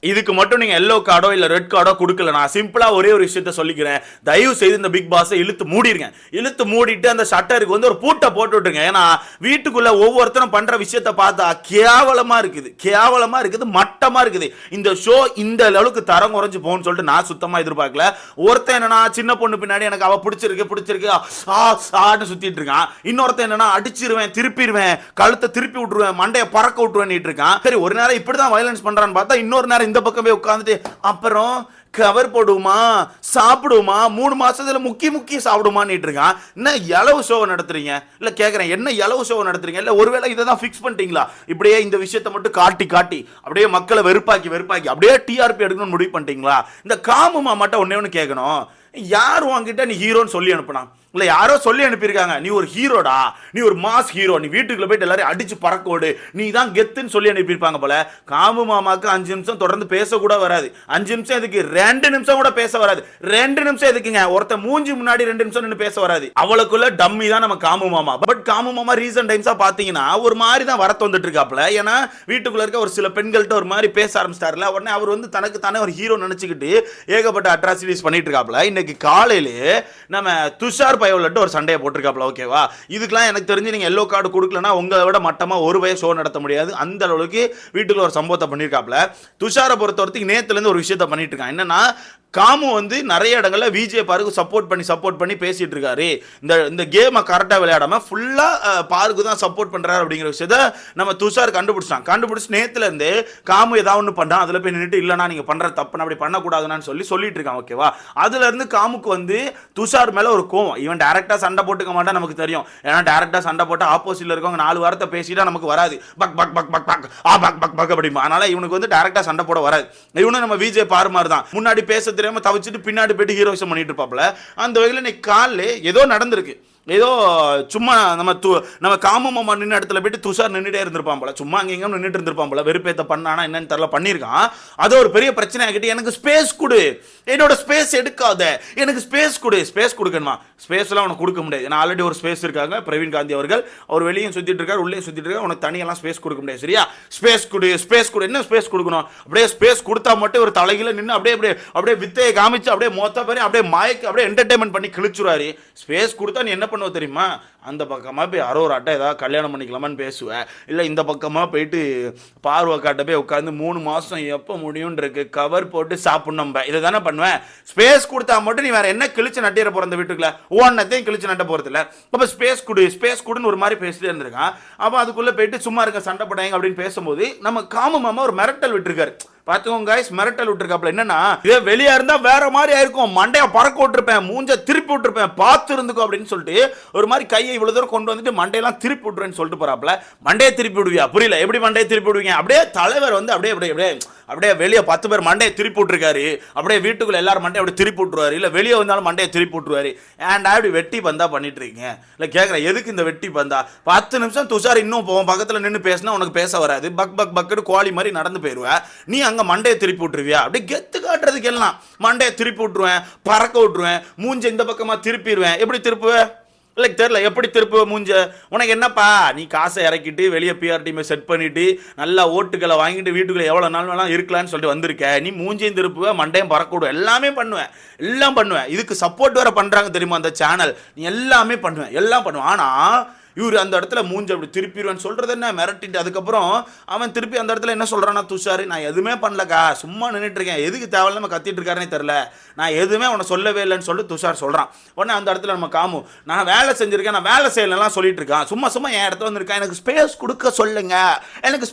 இதுக்கு மட்டும் நீங்க எல்லோ கார்டோ இல்ல ரெட் கார்டோ கொடுக்கல. நான் சிம்பிளா ஒரே ஒரு விஷயத்த சொல்லிக்கிறேன். தயவு செய்து இந்த பிக் பாஸ் இழுத்து மூடிருங்க. இழுத்து மூடிட்டு அந்த ஷட்டருக்கு வந்து ஒரு பூட்டை போட்டு விட்டுருங்க. ஏன்னா வீட்டுக்குள்ள ஒவ்வொருத்தரும் பண்ற விஷயத்த பார்த்தா கேவலமா இருக்குது, கேவலமா இருக்குது, மட்டமா இருக்குது. இந்த ஷோ இந்த அளவுக்கு தரம் குறைஞ்சு போகும்னு சொல்லிட்டு நான் சுத்தமா எதிர்பார்க்கல. ஒருத்தன் என்னன்னா சின்ன பொண்ணு பின்னாடி எனக்கு அவ பிடிச்சிருக்கு ஆன்னு சுத்திட்டு இருக்கான். இன்னொருத்தன் என்னன்னா அடிச்சிருவேன், திருப்பிடுவேன், கழுத்தை திருப்பி விட்டுருவேன், மண்டையை பறக்க விட்டுருவேன் இருக்கான். சரி, ஒரு நேரம் இப்படிதான் வயலன்ஸ் பண்றான்னு பார்த்தா இன்னொரு நேரம் இந்த பக்கமே உட்கார்ந்துட்டு அப்புறம் கவர் போடுமா, சாப்பிடுமா, 3 மாசத்துல முக்கி சாப்பிடுமான்னு இருக்கான். என்ன எளவு ஷோவை நடத்துறீங்க? இல்ல கேக்குறேன், என்ன எளவு ஷோவை நடத்துறீங்க? இல்ல ஒருவேளை இதை தான் ஃபிக்ஸ் பண்ணிட்டீங்களா? இப்படியே இந்த விஷயத்தை மட்டும் காட்டி அப்படியே மக்களை வெறுப்பாக்கி அப்படியே டிஆர்பி எடுக்கணும்னு முடிவு பண்ணிட்டீங்களா? இந்த காமுமா மட்டும் ஒண்ணு கேட்கணும். யார் வாங்கிட்ட நீ ஹீரோன்னு சொல்லி அனுப்புனா? இல்ல யாரோ சொல்லி அனுப்பியிருக்காங்க, நீ ஒரு ஹீரோடா, நீ ஒரு மாஸ் ஹீரோ, நீ வீட்டுக்குள்ள போயிட்டு எல்லாரும் அடிச்சு பறக்கோடு, நீ தான் கெத்துன்னு சொல்லி அனுப்பியிருப்பாங்க போல. காமு மாமாக்கு 5 நிமிஷம் தொடர்ந்து பேச கூட வராது. 5 நிமிஷம் எதுக்கு, 2 நிமிஷம் கூட பேச வராது. 2 நிமிஷம் எதுக்குங்க? ஒருத்த மூஞ்சி முன்னாடி 2 நிமிஷம் நின்று பேச வராது. அவளுக்குள்ள டம்மி தான் நம்ம காமு மாமா. பட் காமு மாமா ரீசன்ட் டைம்ஸா பாத்தீங்கன்னா ஒரு மாதிரி தான் வரத்து வந்துட்டு இருக்காப்ல. ஏன்னா வீட்டுக்குள்ள இருக்க ஒரு சில பெண்கள்கிட்ட ஒரு மாதிரி பேச ஆரம்பிச்சிட்டாருல. உடனே அவர் வந்து தனக்கு தானே ஒரு ஹீரோ நினைச்சுக்கிட்டு ஏகப்பட்ட அட்ராசிட்டிஸ் பண்ணிட்டு இருக்காப்ல. இன்னைக்கு காலையிலே நம்ம துஷார் பயவுலட்டு ஒரு சண்டையை போட்டிருக்காப்ல. ஓகேவா? இதுக்கெல்லாம் எனக்கு தெரிஞ்சு நீங்க எல்லோ கார்டு கொடுக்கலனா உங்களை விட மட்டமா ஒரு வய ஷோ நடத்த முடியாது. அந்த அளவுக்கு வீட்டுக்குள்ள ஒரு சம்பவத்தை பண்ணியிருக்காப்ல. துஷாரை பொறுத்தவரைக்கும் நேத்துல இருந்து ஒரு விஷயத்த பண்ணிட்டு இருக்கான். என்னன்னா காமு வந்து நிறைய இடங்கள்ல விஜே பாருக்கு சப்போர்ட் பண்ணி பேசிட்டு இருக்காரு. இந்த கேமை கரெக்டா விளையாடாம ஃபுல்லா பாருக்கு தான் சப்போர்ட் பண்றாரு அப்படிங்கிற விஷயத்த நம்ம துஷார் கண்டுபிடிச்சு நேத்துல இருந்து காமு ஏதாவது ஒன்று பண்றான், அதுல போய் நின்றுட்டு இல்லைனா நீங்க பண்ற தப்பு அப்படி பண்ணக்கூடாதுன்னு சொல்லிட்டு இருக்கான். ஓகேவா? அதுல இருந்து காமுக்கு வந்து துஷார் மேல ஒரு கோவம். இவன் டைரக்டா சண்டை போட்டுக்க மாட்டான் நமக்கு தெரியும். ஏன்னா டைரக்டா சண்டை போட்டு ஆப்போசிட்ல இருக்கவங்க 4 வாரத்தை பேசிட்டா நமக்கு வராது. Buck buck buck buck buck buck buck buck அப்படிமா. அதனால இவனுக்கு வந்து டைரக்டா சண்டை போட வராது. இவனும் நம்ம விஜே பாரு மாதிரி தான், முன்னாடி பேச தெரியாம தவிச்சிட்டு பின்னாடி போயிட்டு ஹீரோயிசம் பண்ணிட்டு இருப்பாப்ல. அந்த வகையில் இன்னைக்கு காலைல ஏதோ நடந்திருக்கு. ஏதோ சும்மா நம்ம காமு மாமா நின்ன இடத்துல போயிட்டு துஷார் நின்றுட்டே இருந்திருப்பான் போல, சும்மா அங்கே எங்கே நின்றுட்டு இருந்திருப்பான் போல. வெறுப்பேத்த பண்ணானா என்னன்னு தெரியல, பண்ணியிருக்கான். அது ஒரு பெரிய பிரச்சனை ஆகிட்டு, எனக்கு ஸ்பேஸ் கொடு, என்னோட ஸ்பேஸ் எடுக்காத, எனக்கு ஸ்பேஸ் கொடு. ஸ்பேஸ் கொடுக்கணுமா? ஸ்பேஸ்லாம் உனக்கு கொடுக்க முடியாது. ஏன்னா ஆல்ரெடி ஒரு ஸ்பேஸ் இருக்காங்க, பிரவீன் காந்தி அவர்கள். அவர் வெளியும் சுற்றிட்டு இருக்காரு, உள்ளே சுற்றிட்டு இருக்காரு. உனக்கு தனியெல்லாம் ஸ்பேஸ் கொடுக்க முடியாது. சரியா? ஸ்பேஸ் கொடு. என்ன ஸ்பேஸ் கொடுக்கணும்? அப்படியே ஸ்பேஸ் கொடுத்தா மட்டும் ஒரு தலையில நின்று அப்படியே வித்தையை காமிச்சு அப்படியே மொத்த பேரையும் அப்படியே மாய்க்கு அப்படியே என்டர்டைன்மெண்ட் பண்ணி கிழிச்சுறாரு. ஸ்பேஸ் கொடுத்தா நீ என்ன பண்ணுவ தெரியுமா? அந்த பக்கமாக போய் அரோராட்ட ஏதாவது கல்யாணம் பண்ணிக்கலாமான்னு பேசுவேன். இல்லை இந்த பக்கமாக போயிட்டு பார்வக்காட்ட போய் உட்காந்து 3 மாதம் எப்போ முடியும்னு இருக்கு, கவர் போட்டு சாப்பிடணும். இதை தானே பண்ணுவேன். ஸ்பேஸ் கொடுத்தா மட்டும் நீ வேற என்ன கிழிச்சு நட்டிட போகிற அந்த வீட்டுக்குள்ள? ஒன்னத்தையும் கிழிச்சு நட்ட போகிறது இல்லை. அப்போ ஸ்பேஸ் கொடுன்னு ஒரு மாதிரி பேசிட்டே இருந்திருக்கான். அப்போ அதுக்குள்ளே போயிட்டு சும்மா இருக்க சண்டை போட்டாங்க அப்படின்னு பேசும்போது நம்ம காமு மாமா ஒரு மிரட்டல் விட்டுருக்காரு. பாத்துக்கோங்க गाइस, மிரட்டல் விட்டுருக்காப்ல. என்னன்னா, இதே வெளியா இருந்தா வேற மாதிரி ஆயிருக்கும், மண்டைய பறக்க விட்டுருப்பேன், மூஞ்ச திருப்பி விட்டுருப்பேன், பார்த்து இருந்துக்கோ அப்படின்னு சொல்லிட்டு ஒரு மாதிரி கையை இவ்வளவு தூரம் கொண்டு வந்துட்டு மண்டையெல்லாம் திருப்பி விட்டுறேன்னு சொல்லிட்டு போறாப்ல. மண்டையை திருப்பி விடுவியா? புரியல. எப்படி மண்டையை திருப்பி விடுவீங்க? அப்படியே தலைவர் வந்து அப்படியே வெளியே 10 பேர் மண்டையை திருப்பி விட்டுருக்காரு. அப்படியே வீட்டுக்குள்ள எல்லாரும் மண்டையை அப்படி திருப்பி விட்டுருவாரு. இல்ல வெளியே வந்தாலும் மண்டையை திருப்பி விட்டுருவாரு. ஏன்டா இப்படி வெட்டி பந்தா பண்ணிட்டு இருக்கீங்க? இல்ல கேட்கறேன், எதுக்கு இந்த வெட்டி பந்தா? 10 நிமிஷம் துஷார் இன்னும் போவோம், பக்கத்துல நின்று பேசினா உனக்கு பேச வராது, பக் பக் பக்கெட்டு கோழி மாதிரி நடந்து போயிருவேன். நீ அங்க மண்டையை திருப்பி விட்டுருவியா? அப்படி கெத்து காட்டுறதுக்கு எல்லாம் மண்டையை திருப்பி விட்டுருவேன், பறக்க விட்டுருவேன், மூஞ்ச இந்த பக்கமா திருப்பிடுவேன். எப்படி திருப்புவேன்? இல்லை தெரியல, எப்படி திருப்பு மூஞ்ச? உனக்கு என்னப்பா, நீ காசை இறக்கிட்டு வெளியே பிஆர் டீமை செட் பண்ணிட்டு நல்லா ஓட்டுகளை வாங்கிட்டு வீட்டுக்குள்ள எவ்வளோ நாள் வேணாலும் இருக்கலான்னு சொல்லிட்டு வந்திருக்க. நீ மூஞ்சையும் திருப்புவேன், மண்டையும் பறக்க விடுவேன், எல்லாமே பண்ணுவேன், எல்லாம் பண்ணுவேன். இதுக்கு சப்போர்ட் வேற பண்றாங்க தெரியுமா அந்த சேனல்? நீ எல்லாமே பண்ணுவேன், எல்லாம் பண்ணுவேன். ஆனால் இவர் அந்த இடத்துல மூஞ்சி அப்படி திருப்பிடுவேன்னு சொல்றது என்ன? மிரட்டிட்டு அதுக்கப்புறம் அவன் திருப்பி அந்த இடத்துல என்ன சொல்றான்னா, துஷாரு நான் எதுவுமே பண்ணலக்கா, சும்மா நின்றுட்டு இருக்கேன், எதுக்கு தேவையில்லாம கத்திட்டு இருக்காருன்னே தெரியல, நான் எதுவுமே உன்னை சொல்லவே இல்லைன்னு சொல்லிட்டு துஷார் சொல்றான். உடனே அந்த இடத்துல நம்ம காமு, நான் வேலை செஞ்சிருக்கேன், நான் வேலை செய்யலாம் சொல்லிட்டு இருக்கான். சும்மா என் இடத்துல வந்துருக்கான், எனக்கு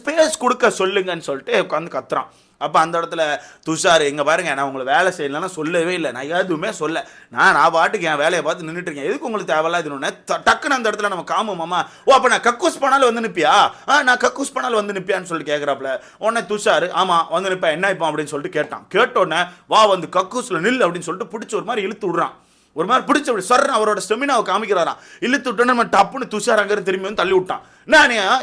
ஸ்பேஸ் கொடுக்க சொல்லுங்கன்னு சொல்லிட்டு உட்காந்து கத்துறான். அப்போ அந்த இடத்துல துஷார், எங்க பாருங்க, நான் உங்களை வேலை செய்யலன்னா சொல்லவே இல்லை, நான் எதுவுமே சொல்ல, நான் பாட்டுக்கு என் வேலையை பார்த்து நின்றுட்டு இருக்கேன், எதுக்கு உங்களுக்கு தேவையில்லாதுன்னு டக்குன்னு அந்த இடத்துல நம்ம காமு மாமா, ஓ அப்போ நான் கக்கூஸ் பண்ணாலும் வந்து நிற்பியா? நான் கக்கூஸ் பண்ணாலும் வந்து நிற்பியான்னு சொல்லிட்டு கேட்குறாப்புல. உடனே துஷார், ஆமா வந்து நிற்பேன், என்ன இப்போ அப்படின்னு சொல்லிட்டு கேட்டோன்னே வா வந்து கக்கூஸில் நில் அப்படின்னு சொல்லிட்டு பிடிச்சி ஒரு மாதிரி இழுத்து விடுறான். ஒரு மாதிரி பிடிச்ச அப்படி சர்ன்னு அவரோட ஸ்டெமினாவை காமிக்கிறாராம். இழுத்து விட்டோன்னு நம்ம டப்புன்னு துஷார் அங்கே திரும்பி வந்து தள்ளி விட்டான்.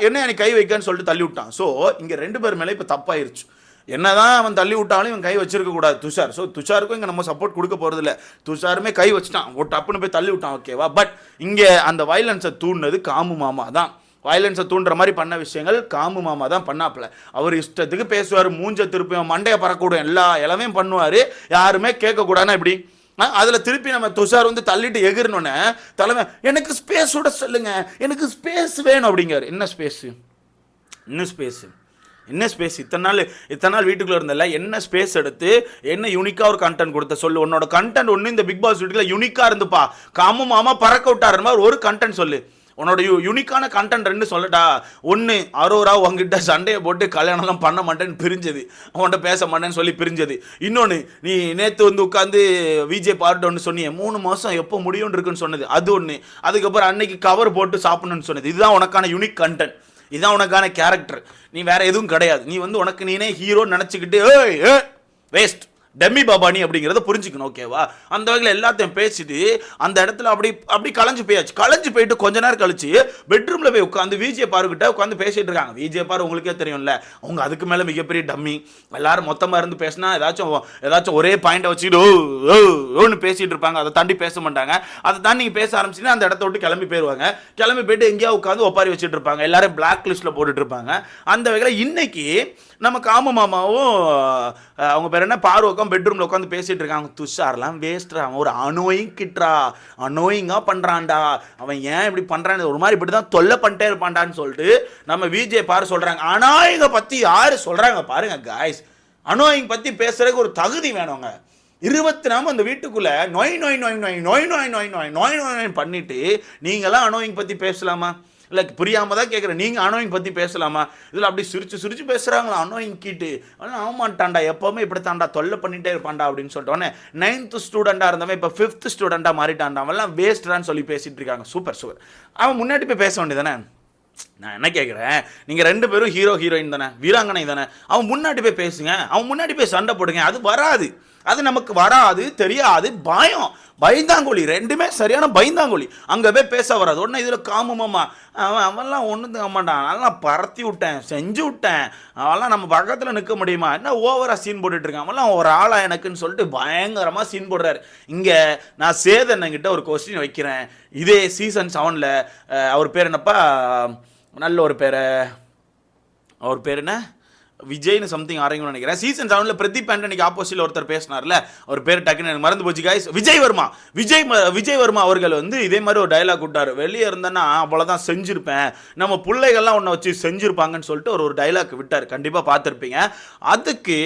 என்ன கை வைக்கன்னு சொல்லிட்டு தள்ளி விட்டான். ஸோ இங்கே 2 பேர் மேலே இப்போ தப்பாயிருச்சு. என்னதான் அவன் தள்ளி விட்டாலும் இவன் கை வச்சிருக்க கூடாது துஷார். ஸோ துஷாருக்கும் இங்கே நம்ம சப்போர்ட் கொடுக்க போறது இல்லை. துஷாருமே கை வச்சுட்டான், ஒரு டப்புன்னு போய் தள்ளி விட்டான். ஓகேவா? பட் இங்கே அந்த வயலன்ஸை தூண்டினது காமு மாமா தான். வயலன்ஸை தூண்டுற மாதிரி பண்ண விஷயங்கள் காமு மாமா தான் பண்ணாப்புல. அவர் இஷ்டத்துக்கு பேசுவார், மூஞ்ச திருப்பியும் மண்டையை பறக்கூடும், எல்லாமே பண்ணுவார், யாருமே கேட்கக்கூடாதுன்னா இப்படி. அதில் திருப்பி நம்ம துஷார் வந்து தள்ளிட்டு எகிரணுன்னு தலைமை எனக்கு ஸ்பேஸ் விட சொல்லுங்க, எனக்கு ஸ்பேஸ் வேணும் அப்படிங்காரு. என்ன ஸ்பேஸு, என்ன ஸ்பேஸு, என்ன ஸ்பேஸ்? இத்தனை நாள் வீட்டுக்குள்ளே இருந்தல, என்ன ஸ்பேஸ் எடுத்து என்ன யூனிக்காக ஒரு கண்டென்ட் கொடுத்த சொல்லு. உன்னோட கண்டென்ட் ஒன்று இந்த பிக் பாஸ் வீட்டுக்குள்ள யூனிக்காக இருந்துப்பா, காமு மாமா பறக்க விட்டாரு மாதிரி ஒரு கண்டென்ட் சொல்லு. உன்னோட யூனிக்கான கண்டென்ட் 2 சொல்லட்டா. ஒன்று, அரோரா உங்ககிட்ட சண்டையை போட்டு கல்யாணம்லாம் பண்ண மாட்டேன்னு பிரிஞ்சது, அவன்கிட்ட பேச மாட்டேன்னு சொல்லி பிரிஞ்சது. இன்னொன்று, நீ நேற்று வந்து உட்காந்து விஜய் பார்ட் ஒன்று சொன்னியே 3 மாதம் எப்போ முடியும்னு இருக்குன்னு சொன்னது, அது ஒன்று. அதுக்கப்புறம் அன்னைக்கு கவர் போட்டு சாப்பிடணும்னு சொன்னது. இதுதான் உனக்கான யூனிக் கண்டென்ட், இதுதான் உனக்கான கேரக்டர். நீ வேற எதுவும் கிடையாது. நீ வந்து உனக்கு நீனே ஹீரோன்னு நினச்சிக்கிட்டு வேஸ்ட் டெம்மி பாபானி அப்படிங்கிறத புரிஞ்சுக்கணும், ஓகேவா? அந்த வகையில் எல்லாத்தையும் பேசிட்டு அந்த இடத்துல அப்படி கலைஞ்சு போயிட்டு கொஞ்ச நேரம் கழிச்சு பெட்ரூமில் போய் உட்காந்து விஜய் பாருக்கிட்ட உட்காந்து பேசிட்டு இருக்காங்க. விஜய் பாரு உங்களுக்கே தெரியும்ல, அவங்க அதுக்கு மேலே மிகப்பெரிய டம்மி. எல்லாரும் மொத்தமாக இருந்து பேசினா ஏதாச்சும் ஒரே பாயிண்டை வச்சுக்கிட்டு ஓன்னு பேசிட்டு இருப்பாங்க, அதை தாண்டி பேச மாட்டாங்க. அதை தாண்டி நீங்கள் பேச ஆரம்பிச்சிங்கன்னா அந்த இடத்த விட்டு கிளம்பி போயிட்டு எங்கேயா உட்காந்து ஒப்பாரி வச்சுட்டு இருப்பாங்க, எல்லாரும் பிளாக் லிஸ்ட்டில் போட்டுட்டு இருப்பாங்க. அந்த வகையில் இன்னைக்கு நம்ம காமு மாமாவும் அவங்க பேர் என்ன பார்வக்கம் பெட்ரூமில் உட்காந்து பேசிட்டு இருக்காங்க. துஷார்லாம் வேஸ்ட்ரா, அவன் ஒரு அனோயிங்காக பண்ணுறான்டா, அவன் ஏன் இப்படி பண்ணுறான்னு ஒரு மாதிரி இப்படி தான் தொல்லை பண்ணிட்டே இருப்பான்டான்னு சொல்லிட்டு நம்ம விஜய் பாரு சொல்கிறாங்க. அனோயிங்கை பற்றி யார் சொல்கிறாங்க பாருங்க காய்ஸ். அனோயிங் பற்றி பேசுறதுக்கு ஒரு தகுதி வேணுங்க. 24 அந்த வீட்டுக்குள்ளே நோய் பண்ணிட்டு நீங்களாம் அனோயிங் பற்றி பேசலாமா? இல்லை புரியாமல் தான் கேட்குறேன், நீங்கள் அனோயிங் பற்றி பேசலாமா? இதில் அப்படி சிரிச்சு பேசுகிறாங்களா அனோயிங் கீட்டு. ஆனால் ஆமாட்டான்டா, எப்போவுமே இப்படி தாண்டா தொல்லை பண்ணிகிட்டே இருப்பான்டா அப்படின்னு சொல்லிட்டோன்னே 9th ஸ்டூடெண்ட்டாக இருந்தவன் இப்போ 5th ஸ்டூடெண்ட்டாக மாறிட்டான்டா, அவன்லாம் வேஸ்ட்ரான்னு சொல்லி பேசிகிட்டு இருக்காங்க. சூப்பர். அவன் முன்னாடி போய் பேச வேண்டியதானே? நான் என்ன கேட்குறேன், நீங்கள் 2 பேரும் ஹீரோயின் தானே, வீராங்கனை தானே, அவன் முன்னாடி போய் பேசுங்க, அவன் முன்னாடி போய் சண்டை போடுங்க. அது வராது, அது நமக்கு வராது, தெரியாது, பயந்தாங்கொழி, 2மே சரியான பயந்தாங்கொழி. அங்கே போய் பேச வராது. உடனே இதில் காமு மாமா அவன்லாம் ஒன்றும் தங்க மாட்டான், அதெல்லாம் பறத்தி விட்டேன், செஞ்சு விட்டேன், அவெல்லாம் நம்ம பக்கத்தில் நிற்க முடியுமா, என்ன ஓவராக சீன் போட்டுட்ருக்கான், அவெல்லாம் ஒரு ஆளா எனக்குன்னு சொல்லிட்டு பயங்கரமாக சீன் போடுறாரு. இங்கே நான் சேதன்கிட்ட ஒரு கொஸ்டின் வைக்கிறேன். இதே சீசன் 7 அவர் பேர் என்னப்பா, நல்ல ஒரு பேரை, அவர் பேர் என்ன, விஜய்னு சம்திங் ஆரம்பிக்கணும்னு நினைக்கிறேன். சீசன் 7 பிரதீப் ஆண்டனிக்கு ஆப்போசிட்ல ஒருத்தர் பேசினார்ல, ஒரு பேர் டக்குன்னு எனக்கு மறந்து போச்சு காய்ஸ். விஜய் வர்மா அவர்கள் வந்து இதே மாதிரி ஒரு டைலாக் விட்டார். வெளியே இருந்தேன்னா அவ்வளோதான் செஞ்சுருப்பேன், நம்ம பிள்ளைகள்லாம் ஒன்றை வச்சு செஞ்சுருப்பாங்கன்னு சொல்லிட்டு ஒரு டைலாக் விட்டார். கண்டிப்பாக பார்த்துருப்பீங்க. அதுக்கு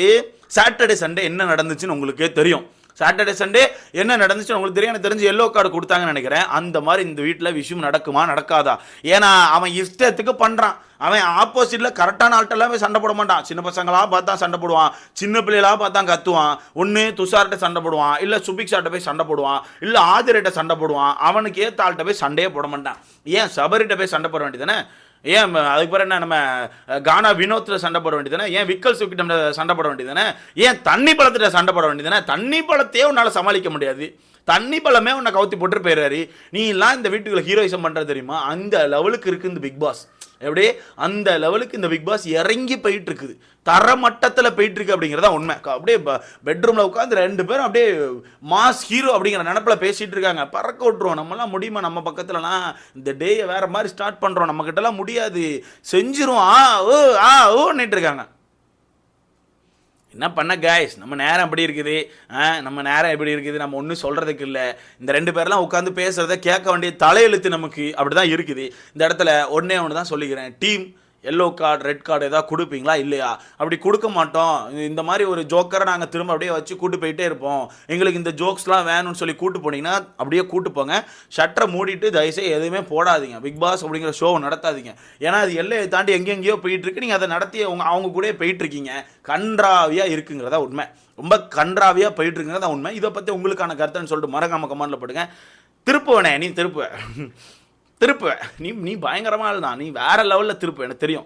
சாட்டர்டே சண்டே என்ன நடந்துச்சுன்னு உங்களுக்கே தெரியும். சாட்டர்டே சண்டே என்ன நடந்துச்சு உங்களுக்கு தெரியும். எனக்கு தெரிஞ்சு எல்லோ கார்டு கொடுத்தாங்கன்னு நினைக்கிறேன். அந்த மாதிரி இந்த வீட்டில் விஷயம் நடக்குமா நடக்காதா? ஏன்னா அவன் இஷ்டத்துக்கு பண்ணுறான். அவன் ஆப்போசிட்டில் கரெக்டான ஆள்கிட்ட போய் சண்டை போட மாட்டான். சின்ன பசங்களாக பார்த்தா சண்டை போடுவான், சின்ன பிள்ளைகளாக பார்த்தா கத்துவான். ஒன்று துஷார்கிட்ட சண்டை போடுவான், இல்லை சுபிக்ஷாட்ட போய் சண்டை போடுவான், இல்லை ஆதிரிட்ட சண்டை போடுவான். அவனுக்கு ஏற்ற ஆள்கிட்ட போய் சண்டையே போட மாட்டான். ஏன் சபரிட்ட போய் சண்டை போட வேண்டியதானே? ஏன் அதுக்கு பிறகு என்ன நம்ம கானா வினோத்தில் சண்டை போட வேண்டியதானே? ஏன் விக்கல் சுக்கிட்ட சண்டை போட வேண்டியதானே? ஏன் தண்ணி பழத்திட்ட சண்டை போட வேண்டியதானே? தண்ணி பழத்தையே உன்னால் சமாளிக்க முடியாது, தண்ணி பழமே உன்னை கவுத்தி போட்டு போயிடுறாரு. நீ எல்லாம் இந்த வீட்டுக்குள்ள ஹீரோயிசம் பண்ணுறது தெரியுமா? அந்த லெவலுக்கு இருக்குது இந்த பிக் பாஸ். எப்படி அந்த லெவலுக்கு இந்த பிக் பாஸ் இறங்கி போயிட்டு இருக்குது, தரமட்டத்தில் போயிட்டு இருக்கு அப்படிங்கிறதா உண்மை. அப்படியே பெட்ரூமில் உட்காந்து 2 பேரும் அப்படியே மாஸ் ஹீரோ அப்படிங்கிற நினப்பில் பேசிகிட்டு இருக்காங்க. பறக்க விட்டுருவோம், நம்மளாம் முடியுமா? நம்ம பக்கத்துலலாம் இந்த டேயை வேறு மாதிரி ஸ்டார்ட் பண்ணுறோம், நம்மக்கிட்டலாம் முடியாது, செஞ்சிரும் ஓன்னிட்டு இருக்காங்க. என்ன பண்ண காய்ஸ், நம்ம நேரம் எப்படி இருக்குது, நம்ம நேரம் எப்படி இருக்குது, நம்ம ஒன்றும் சொல்கிறதுக்கு இல்லை. இந்த 2 பேர்லாம் உட்காந்து பேசுகிறத கேட்க வேண்டிய தலையெழுத்து நமக்கு அப்படி தான் இருக்குது. இந்த இடத்துல ஒன்றே தான் சொல்லிக்கிறேன், team yellow card red card ஏதாவது கொடுப்பீங்களா இல்லையா? அப்படி கொடுக்க மாட்டோம். இந்த மாதிரி ஒரு ஜோக்கரை நாங்கள் திரும்ப அப்படியே வச்சு கூட்டு போயிட்டே இருப்போம். எங்களுக்கு இந்த ஜோக்ஸ்லாம் வேணும்னு சொல்லி கூட்டு போனீங்கன்னா அப்படியே கூட்டு போங்க. ஷட்டரை மூடிட்டு தயவுசெய்து எதுவுமே போடாதீங்க, பிக் பாஸ் அப்படிங்கிற ஷோவை நடத்தாதீங்க. ஏன்னா அது எல்லையை தாண்டி எங்கெங்கேயோ போயிட்டுருக்கு. நீங்கள் அதை நடத்தி அவங்க கூட போயிட்டுருக்கீங்க. கன்றாவியாக இருக்குங்கிறதா உண்மை, ரொம்ப கன்றாவியாக போயிட்டுருக்குங்கிறதா உண்மை. இதை பற்றி உங்களுக்கான கருத்துன்னு சொல்லிட்டு மறக்காம கமெண்ட்டில் போடுங்க. திருப்புவனே, நீ திருப்புவ நீ பயங்கரமாக தான், நீ வேறு லெவலில் திருப்பு, எனக்கு தெரியும்.